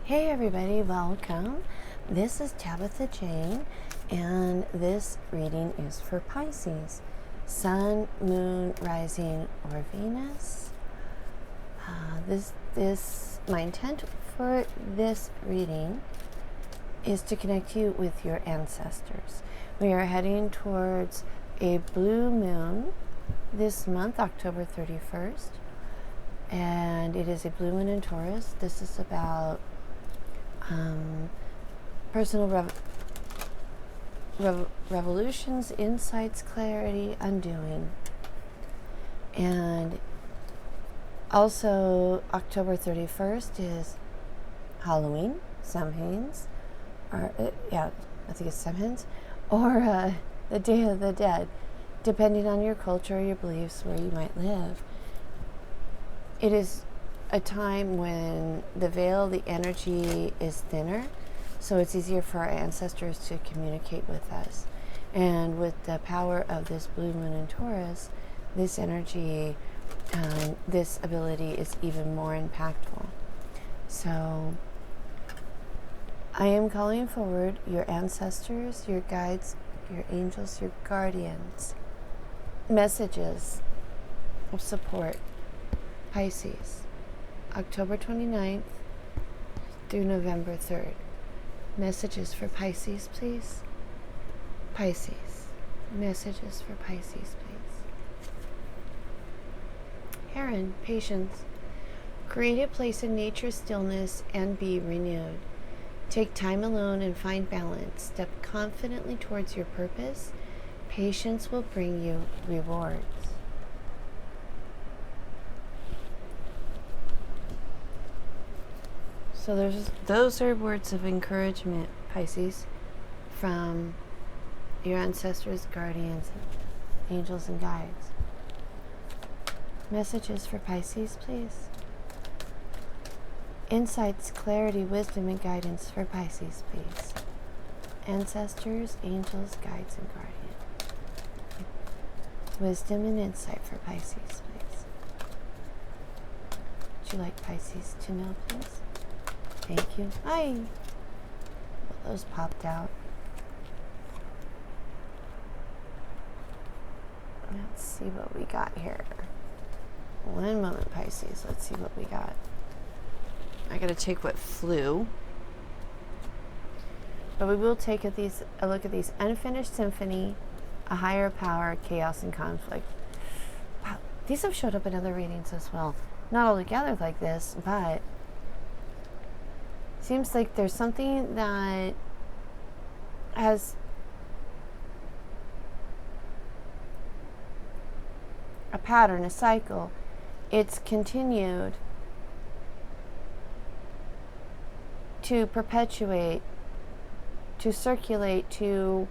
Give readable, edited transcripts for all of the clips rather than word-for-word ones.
Hey everybody, welcome. This is Tabitha Jane, and this reading is for Pisces. Sun, Moon, Rising, or Venus. My intent for this reading is to connect you with your ancestors. We are heading towards a blue moon this month, October 31st, and it is a blue moon in Taurus. This is about personal revolutions, insights, clarity, undoing. And also October 31st is Halloween, Samhain's, or I think it's Samhain's, or the Day of the Dead, depending on your culture, your beliefs, where you might live. It is a time when the veil, the energy is thinner, so it's easier for our ancestors to communicate with us. And with the power of this blue moon in Taurus, this energy, this ability is even more impactful. So I am calling forward your ancestors, your guides, your angels, your guardians, messages of support. Pisces, October 29th through November 3rd. Messages for Pisces, please. Pisces. Messages for Pisces, please. Heron, patience. Create a place in nature's stillness and be renewed. Take time alone and find balance. Step confidently towards your purpose. Patience will bring you rewards. So those are words of encouragement, Pisces, from your ancestors, guardians, angels, and guides. Messages for Pisces, please. Insights, clarity, wisdom, and guidance for Pisces, please. Ancestors, angels, guides, and guardians. Wisdom and insight for Pisces, please. Would you like Pisces to know, please? Thank you. Hi. Well, those popped out. Let's see what we got here. One moment, Pisces. Let's see what we got. I gotta take what flew. But we will take a look at these. Unfinished symphony, a higher power, chaos, and conflict. Wow, these have showed up in other readings as well. Not all together like this, but seems like there's something that has a pattern, a cycle. It's continued to perpetuate, to circulate, to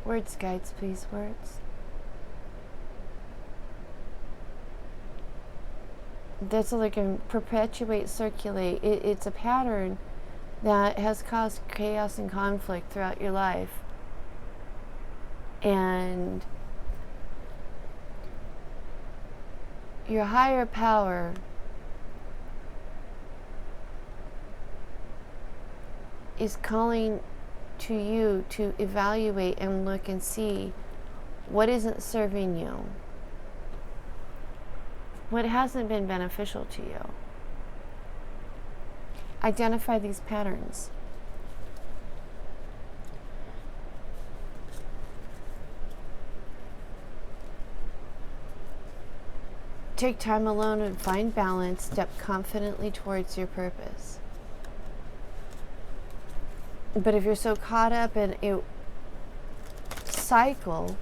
words, guides, please, words. That's like a perpetuate, circulate. It's a pattern that has caused chaos and conflict throughout your life. And your higher power is calling to you to evaluate and look and see what isn't serving you, what hasn't been beneficial to you. Identify these patterns. Take time alone and find balance. Step confidently towards your purpose. But if you're so caught up in a cycle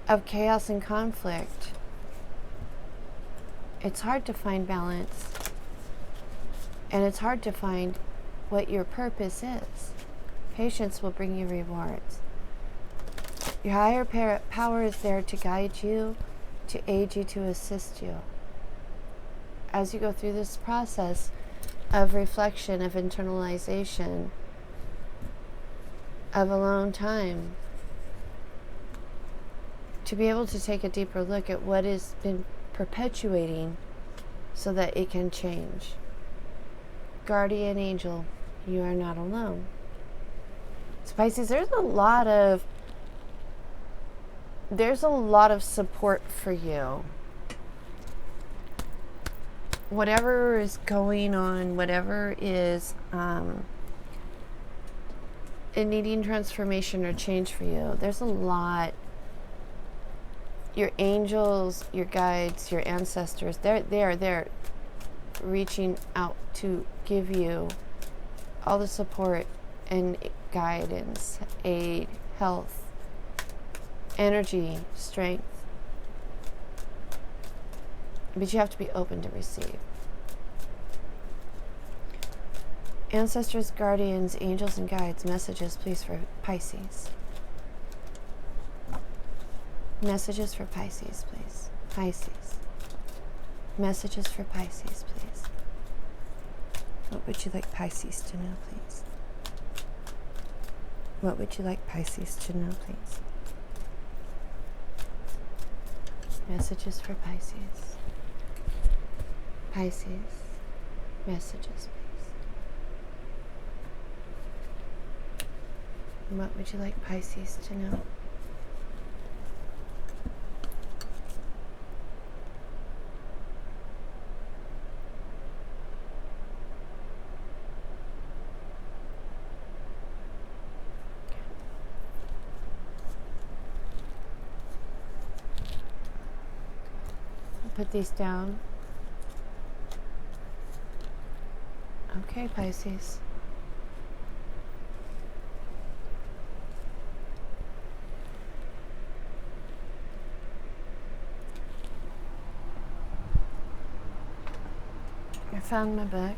of chaos and conflict, it's hard to find balance, and it's hard to find what your purpose is. Patience will bring you rewards. Your higher power is there to guide you, to aid you, to assist you as you go through this process of reflection, of internalization, of alone time, to be able to take a deeper look at what has been perpetuating so that it can change. Guardian angel, you are not alone. So Pisces, there's a lot of support for you. Whatever is going on, whatever is needing transformation or change for you, there's a lot. Your angels, your guides, your ancestors, they're reaching out to give you all the support and guidance, aid, health, energy, strength. But you have to be open to receive. Ancestors, guardians, angels, and guides, messages, please, for Pisces. Messages for Pisces, please. Pisces. Messages for Pisces, please. What would you like Pisces to know, please? What would you like Pisces to know, please? Messages for Pisces. Pisces. Messages, please. What would you like Pisces to know? Put these down. Okay, Pisces. I found my book.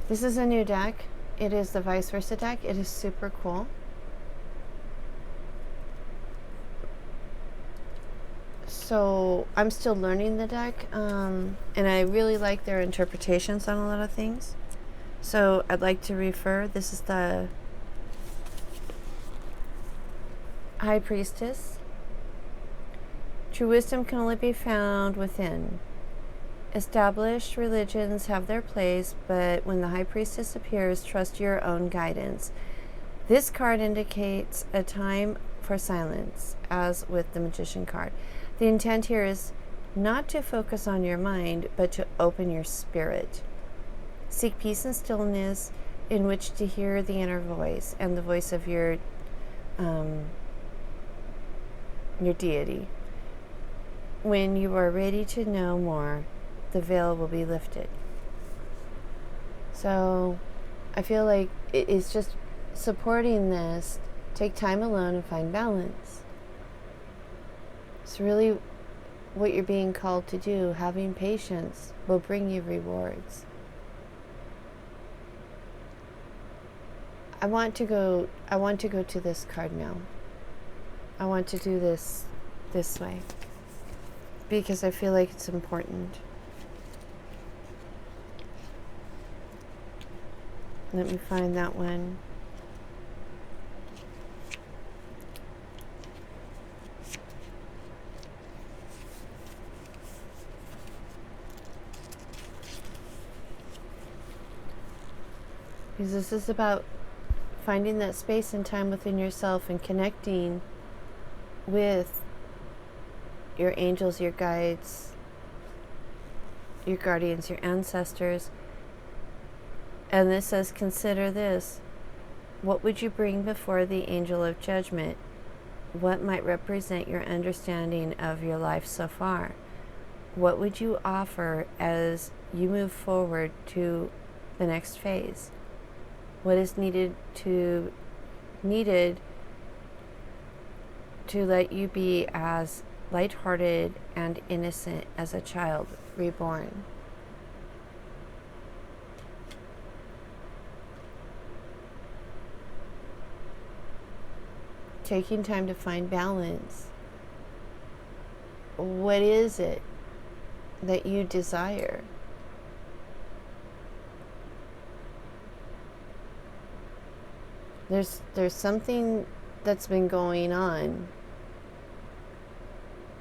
This is a new deck. It is the vice versa deck. It is super cool. So I'm still learning the deck, and I really like their interpretations on a lot of things. So I'd like to refer. This is the High Priestess. True wisdom can only be found within. Established religions have their place, but when the High Priestess appears, trust your own guidance. This card indicates a time for silence, as with the Magician card. The intent here is not to focus on your mind, but to open your spirit. Seek peace and stillness in which to hear the inner voice and the voice of your deity. When you are ready to know more, the veil will be lifted. So I feel like it is just supporting this. Take time alone and find balance. It's really what you're being called to do. Having patience will bring you rewards. I want to go to this card now. I want to do this way because I feel like it's important. Let me find that one. Because this is about finding that space and time within yourself and connecting with your angels, your guides, your guardians, your ancestors. And this says, consider this. What would you bring before the angel of judgment? What might represent your understanding of your life so far? What would you offer as you move forward to the next phase? What is needed to let you be as lighthearted and innocent as a child reborn? Taking time to find balance. What is it that you desire? There's something that's been going on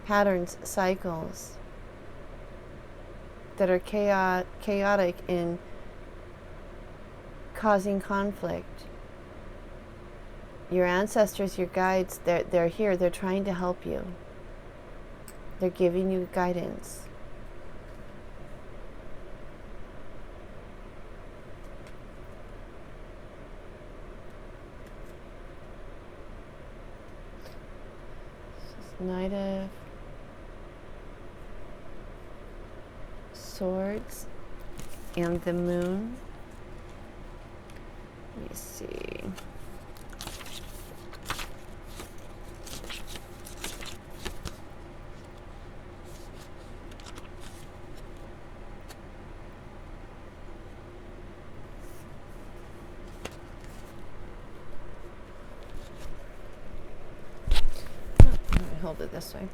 patterns, cycles that are chaotic in causing conflict. Your ancestors, your guides, they're here. They're trying to help you. They're giving you guidance. Knight of Swords and the Moon. Let me see. Hold it this way.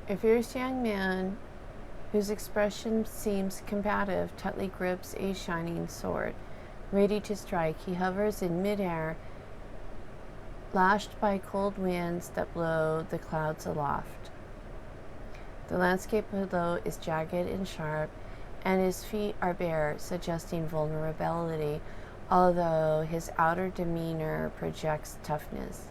A fierce young man whose expression seems combative tightly grips a shining sword, ready to strike. He hovers in midair, lashed by cold winds that blow the clouds aloft. The landscape below is jagged and sharp, and his feet are bare, suggesting vulnerability, although his outer demeanor projects toughness.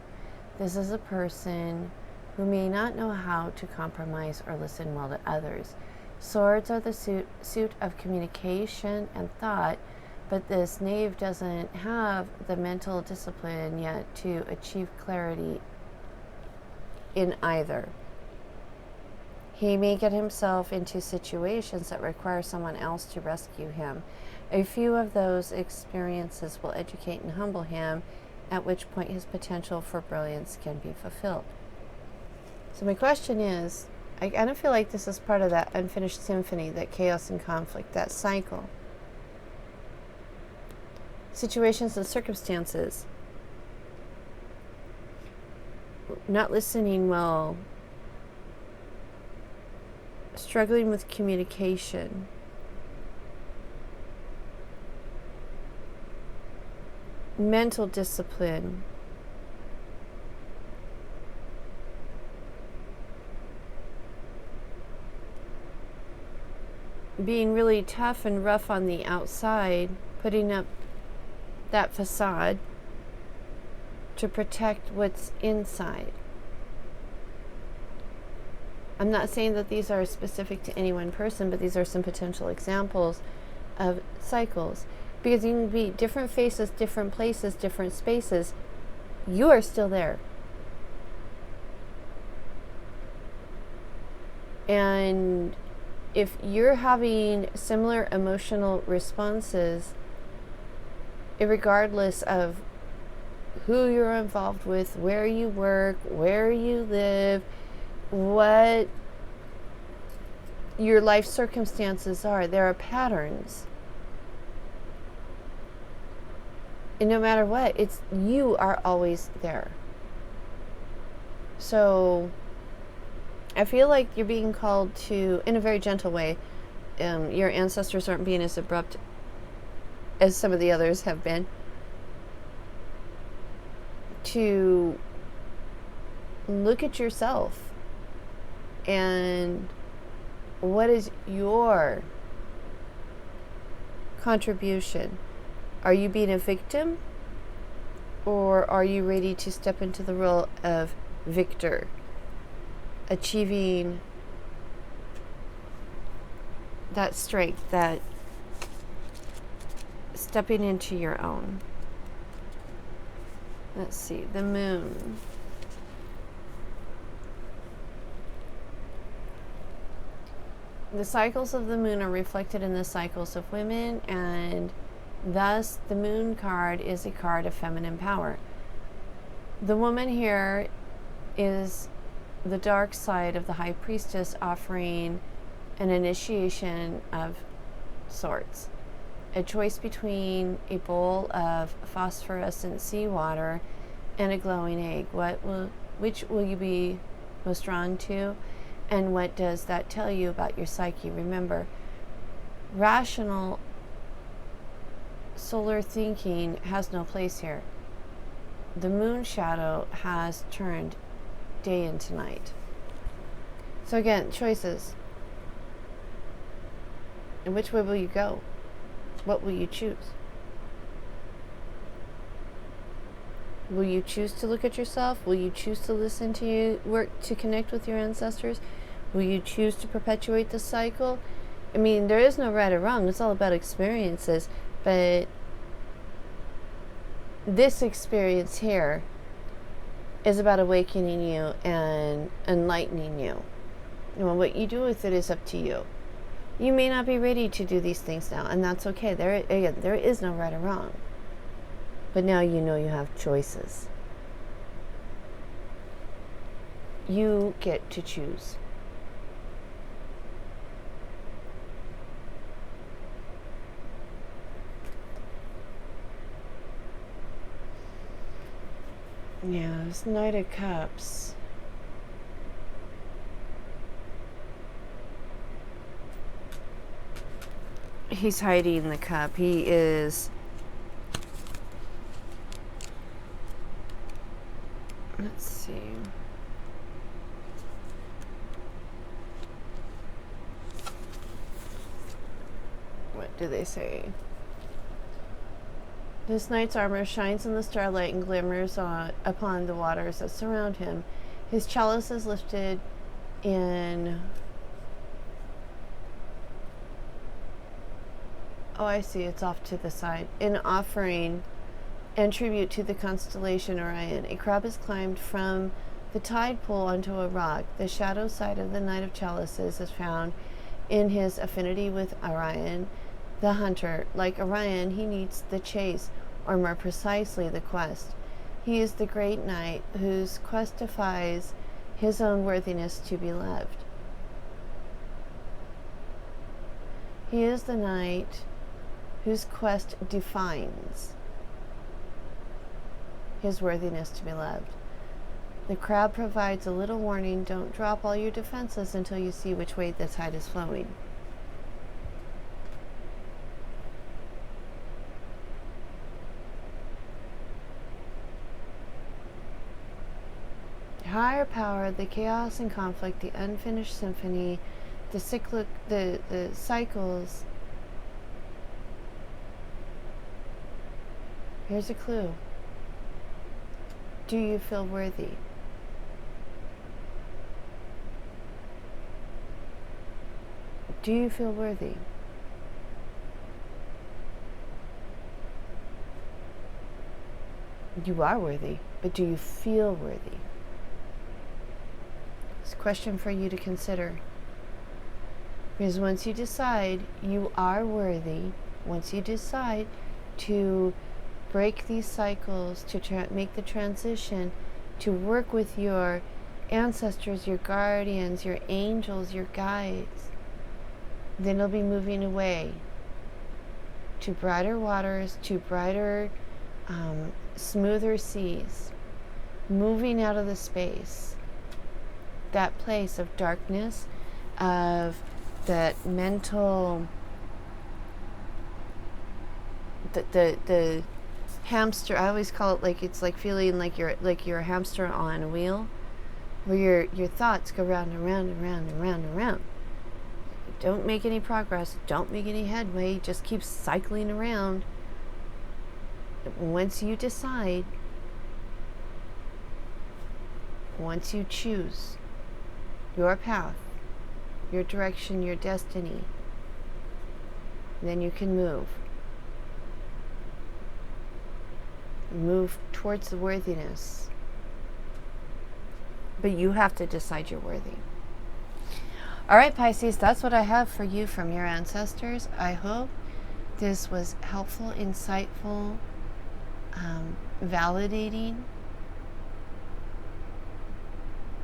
This is a person who may not know how to compromise or listen well to others. Swords are the suit of communication and thought, but this knave doesn't have the mental discipline yet to achieve clarity in either. He may get himself into situations that require someone else to rescue him. A few of those experiences will educate and humble him, at which point his potential for brilliance can be fulfilled. So my question is, I kind of feel like this is part of that unfinished symphony, that chaos and conflict, that cycle. Situations and circumstances. Not listening well. Struggling with communication. Mental discipline. Being really tough and rough on the outside, putting up that facade to protect what's inside. I'm not saying that these are specific to any one person, but these are some potential examples of cycles. Because you can be different faces, different places, different spaces. You are still there. And if you're having similar emotional responses, regardless of who you're involved with, where you work, where you live, what your life circumstances are, there are patterns. And no matter what, it's you are always there. So I feel like you're being called to, in a very gentle way, your ancestors aren't being as abrupt as some of the others have been, to look at yourself and what is your contribution. Are you being a victim, or are you ready to step into the role of victor, achieving that strength, that stepping into your own? Let's see, the Moon. The cycles of the Moon are reflected in the cycles of women, and thus the Moon card is a card of feminine power. The woman here is the dark side of the High Priestess, offering an initiation of sorts. A choice between a bowl of phosphorescent seawater and a glowing egg. Which will you be most drawn to? And what does that tell you about your psyche? Remember, rational solar thinking has no place here. the moon shadow has turned day into night. So again, choices. And which way will you go? What will you choose? Will you choose to look at yourself? Will you choose to listen to you, work to connect with your ancestors? Will you choose to perpetuate the cycle? I mean, there is no right or wrong. It's all about experiences. But this experience here is about awakening you and enlightening you. And what you do with it is up to you. You may not be ready to do these things now, and that's okay. There is no right or wrong. But now you know you have choices. You get to choose. Yeah, this Knight of Cups. He's hiding the cup. He is... Let's see. What do they say? This knight's armor shines in the starlight and glimmers upon the waters that surround him. His chalice is lifted in... Oh, I see. It's off to the side. In offering and tribute to the constellation Orion. A crab is climbed from the tide pool onto a rock. The shadow side of the Knight of Chalices is found in his affinity with Orion, the hunter. Like Orion, he needs the chase, or more precisely, the quest. He is the great knight whose quest defies his own worthiness to be loved. He is the knight whose quest defines his worthiness to be loved. The crab provides a little warning. Don't drop all your defenses until you see which way the tide is flowing. Higher power, the chaos and conflict, the unfinished symphony, the cycles. Here's a clue. Do you feel worthy? Do you feel worthy? You are worthy, but do you feel worthy? It's a question for you to consider. Because once you decide you are worthy, once you decide to break these cycles, to make the transition, to work with your ancestors, your guardians, your angels, your guides, then it'll be moving away to brighter waters, to brighter, smoother seas, moving out of the space, that place of darkness, of that mental, the hamster. I always call it like it's like feeling like you're a hamster on a wheel, where your thoughts go round and round and round and round and round. Don't make any progress. Don't make any headway. Just keep cycling around. Once you decide, once you choose your path, your direction, your destiny, then you can move towards the worthiness. But you have to decide you're worthy. All right, Pisces, that's what I have for you from your ancestors. I hope this was helpful, insightful, validating,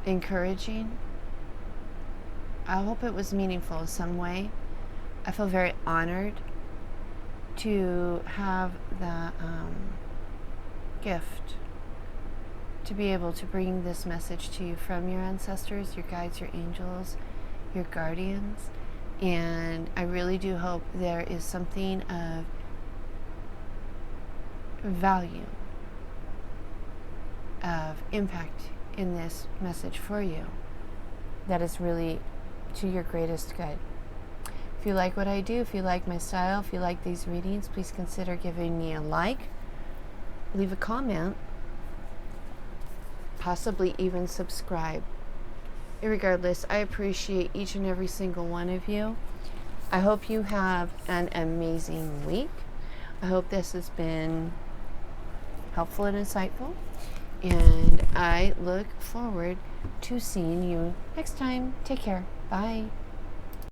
encouraging. I hope it was meaningful in some way. I feel very honored to have the gift to be able to bring this message to you from your ancestors, your guides, your angels, your guardians. And I really do hope there is something of value of impact in this message for you that is really to your greatest good. If you like what I do, if you like my style, if you like these readings, please consider giving me a like, leave a comment, possibly even subscribe. Irregardless, I appreciate each and every single one of you. I hope you have an amazing week. I hope this has been helpful and insightful. And I look forward to seeing you next time. Take care. Bye.